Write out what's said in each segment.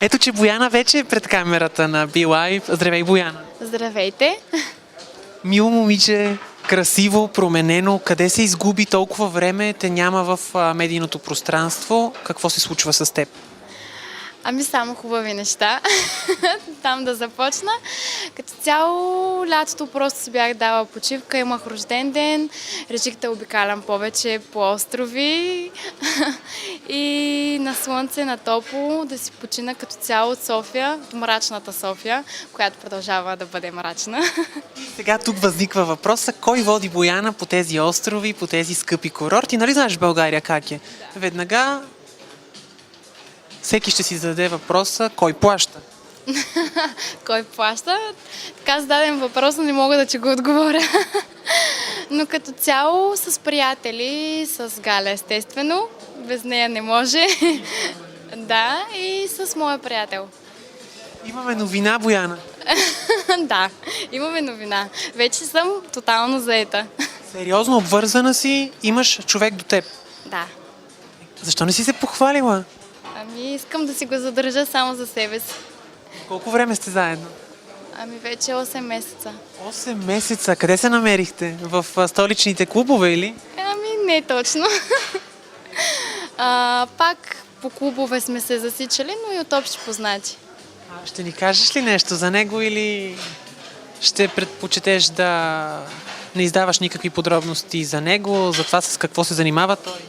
Ето, че Бояна вече е пред камерата на BeLive. Здравей, Бояна! Здравейте! Мило момиче, красиво, променено. Къде се изгуби толкова време? Те няма в медийното пространство. Какво се случва с теб? Ами само хубави неща. Там да започна. Като цяло лятото просто си бях дала почивка, имах рожден ден, реших да обикалям повече по острови и на слънце, на топло, да си почина като цяло от София, от мрачната София, която продължава да бъде мрачна. Сега тук възниква въпроса, кой води Бояна по тези острови, по тези скъпи курорти? Нали знаеш в България как е? Веднага всеки ще си зададе въпроса, кой плаща? Кой плаща? Така зададен въпрос, не мога да ти го отговоря. Но като цяло с приятели, с Галя естествено, без нея не може. Да, и с моя приятел. Имаме новина, Бояна. Да, имаме новина. Вече съм тотално заета. Сериозно обвързана си, имаш човек до теб. Да. Защо не си се похвалила? Ами искам да си го задържа само за себе си. Колко време сте заедно? Ами вече 8 месеца. 8 месеца. Къде се намерихте? В столичните клубове или? Ами не точно. Пак по клубове сме се засичали, но и от общи познати. Ще ни кажеш ли нещо за него или ще предпочетеш да не издаваш никакви подробности за него, за това с какво се занимава той?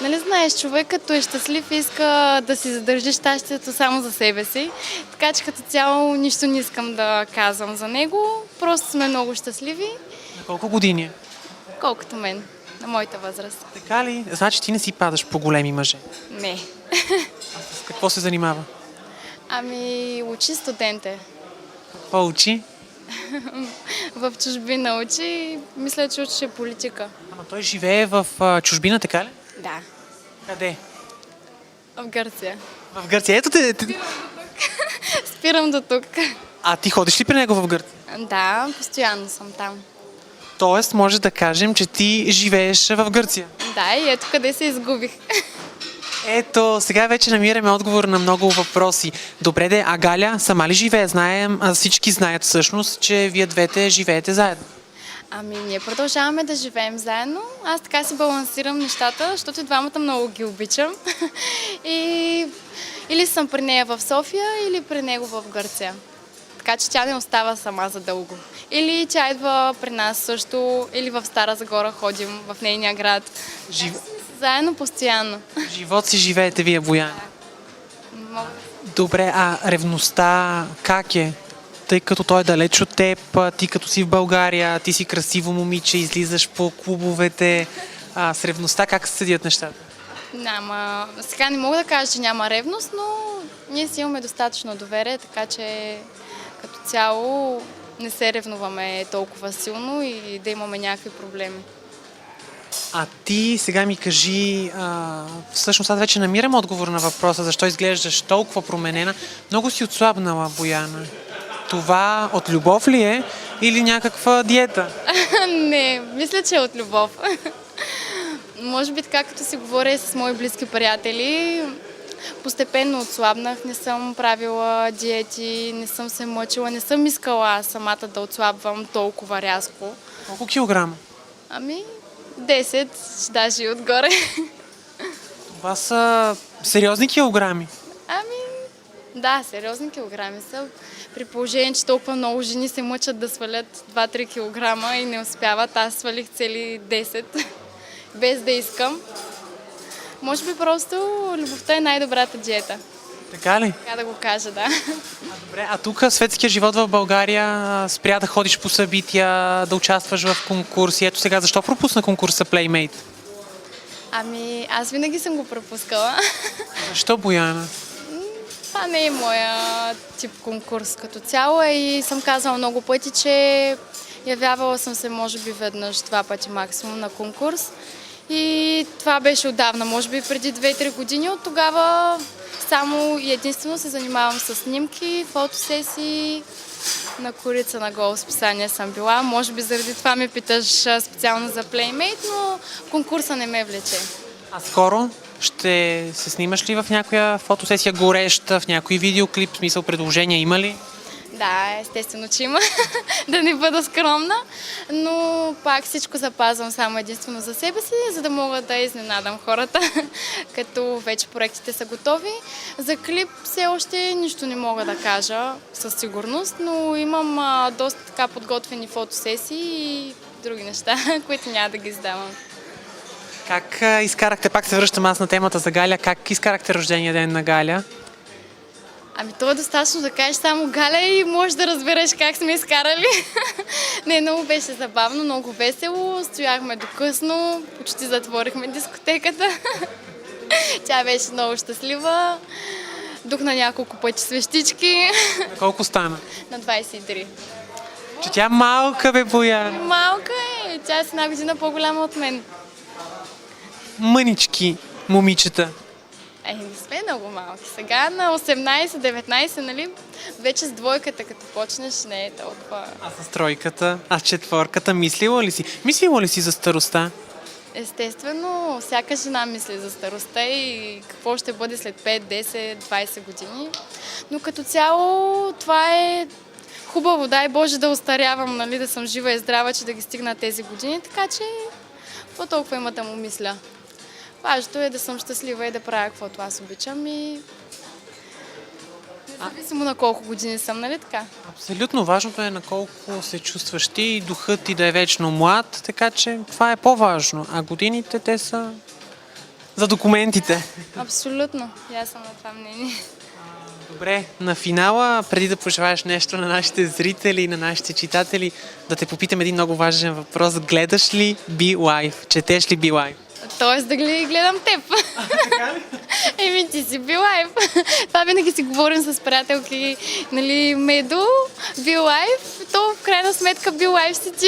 Нали знаеш, човек като е щастлив иска да си задържи щастието само за себе си. Така че като цяло нищо не искам да казвам за него. Просто сме много щастливи, На колко години е? колкото мен, на моята възраст. Така ли? Значи ти не си падаш по големи мъже. Не. С какво се занимава? Ами учи студент е. Какво учи? В чужбина учи, мисля, че учи политика. Ама той живее в чужбина, така ли? Да. Къде? В Гърция. В Гърция. Ето те. Спирам до тук. А ти ходиш ли при него в Гърция? Да, постоянно съм там. Тоест, може да кажем, че ти живееш в Гърция. Да, и ето къде се изгубих. Ето, сега вече намираме отговор на много въпроси. Добре де, а Галя сама ли живее? Знаем, всички знаят всъщност, че вие двете живеете заедно. Ами, ние продължаваме да живеем заедно. Аз така си балансирам нещата, защото и двамата много ги обичам. И или съм при нея в София, или при него в Гърция. Така че тя не остава сама за дълго. Или тя идва при нас също, или в Стара Загора ходим, в нейния град. Заедно постоянно. Живот си живеете вие, Бояна. Мога. Добре, а ревността как е? Тъй като той е далеч от теб, ти като си в България, ти си красиво момиче, излизаш по клубовете. С ревността как се седят нещата? Няма. Сега не мога да кажа, че няма ревност, но ние си имаме достатъчно доверие, така че като цяло не се ревнуваме толкова силно и да имаме някакви проблеми. А ти сега ми кажи, всъщност аз вече намирам отговор на въпроса, защо изглеждаш толкова променена. Много си отслабнала, Бояна. Това от любов ли е или някаква диета? Не, мисля, че е от любов. Може би така, като си говоря и с мои близки приятели, постепенно отслабнах, не съм правила диети, не съм се мъчила, не съм искала самата да отслабвам толкова рязко. Колко килограма? Ами, 10, даже и отгоре. Това са сериозни килограми. Ами, да, сериозни килограми са. При положение, че толкова много жени се мъчат да свалят 2-3 килограма и не успяват, аз свалих цели 10, без да искам. Може би просто любовта е най-добрата диета. Така ли? Така да го кажа, да. Добре, а тук светския живот в България спря да ходиш по събития, да участваш в конкурси. Ето сега, защо пропусна конкурса Playmate? Ами, аз винаги съм го пропускала. Защо, Бояна? Това не е моя тип конкурс като цяло и съм казала много пъти, че явявала съм се може би веднъж, 2 пъти максимум на конкурс. И това беше отдавна, може би преди 2-3 години. От тогава само и единствено се занимавам с снимки, фотосесии. На корица на голо списание съм била. Може би заради това ме питаш специално за Playmate, но конкурса не ме влече. А скоро Ще се снимаш ли в някоя фотосесия гореща, в някой видеоклип, в смисъл предложения има ли? Да, естествено, че има, да не бъда скромна, но пак всичко запазвам само единствено за себе си, за да мога да изненадам хората, като вече проектите са готови. За клип все още нищо не мога да кажа със сигурност, но имам доста така подготвени фотосесии и други неща, които няма да ги издавам. Как изкарахте, пак се връщам аз на темата за Галя, как изкарахте рождения ден на Галя? Ами то е достатъчно да кажеш само Галя и можеш да разбереш как сме изкарали. Не, много беше забавно, много весело. Стояхме до късно, почти затворихме дискотеката. Тя беше много щастлива. Духна няколко пъти свещички. На колко стана? На 23. Че тя малка бе, Бояна. Малка е, тя е с една година по-голяма от мен. Мънички момичета. Не сме много малки. Сега на 18-19, нали? Вече с двойката, като почнеш, не е толкова. А с тройката, а с четворката, мислила ли си? Мислила ли си за старостта? Естествено, всяка жена мисли за старостта и какво ще бъде след 5, 10, 20 години. Но като цяло това е хубаво, дай Боже да остарявам, нали, да съм жива и здрава, че да ги стигна тези години, така че какво толкова има да му мисля. Важното е да съм щастлива и да правя каквото аз обичам и независимо на колко години съм, нали така? Абсолютно важното е на колко се чувстваш ти и духът ти да е вечно млад, така че това е по-важно. А годините те са за документите. Абсолютно, и аз съм на това мнение. Добре, на финала, преди да пожелаеш нещо на нашите зрители и на нашите читатели, да те попитам един много важен въпрос. Гледаш ли Be Live? Четеш ли Be Live? Тоест да гледам теб. Така ли? Еми, ти си Be Live. Това винаги си говорим с приятелки, нали, Медо, Be Live, то в крайна сметка Be Live си ти.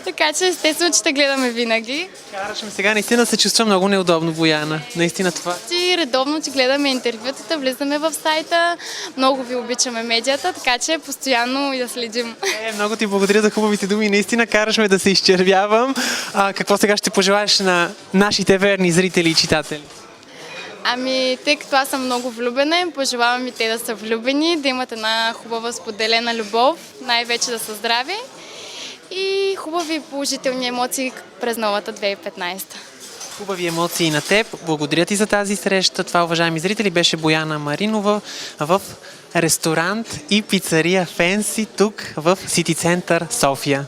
Така че естествено, че те гледаме винаги. Караш ме сега, наистина се чувствам много неудобно, Бояна. Наистина това. Ти редовно ти гледаме интервютата, влизаме в сайта, много ви обичаме медията, така че постоянно я следим. Много ти благодаря за хубавите думи. Наистина караш ме да се изчервявам. Какво сега ще пожелаеш на нашите верни зрители и читатели? Ами, тъй като аз съм много влюбена, им пожелавам и те да са влюбени, да имат една хубава споделена любов, най-вече да са здрави и хубави положителни емоции през новата 2015. Хубави емоции на теб. Благодаря ти за тази среща. Това, уважаеми зрители, беше Бояна Маринова в ресторант и пицария Фенси тук в Сити Център София.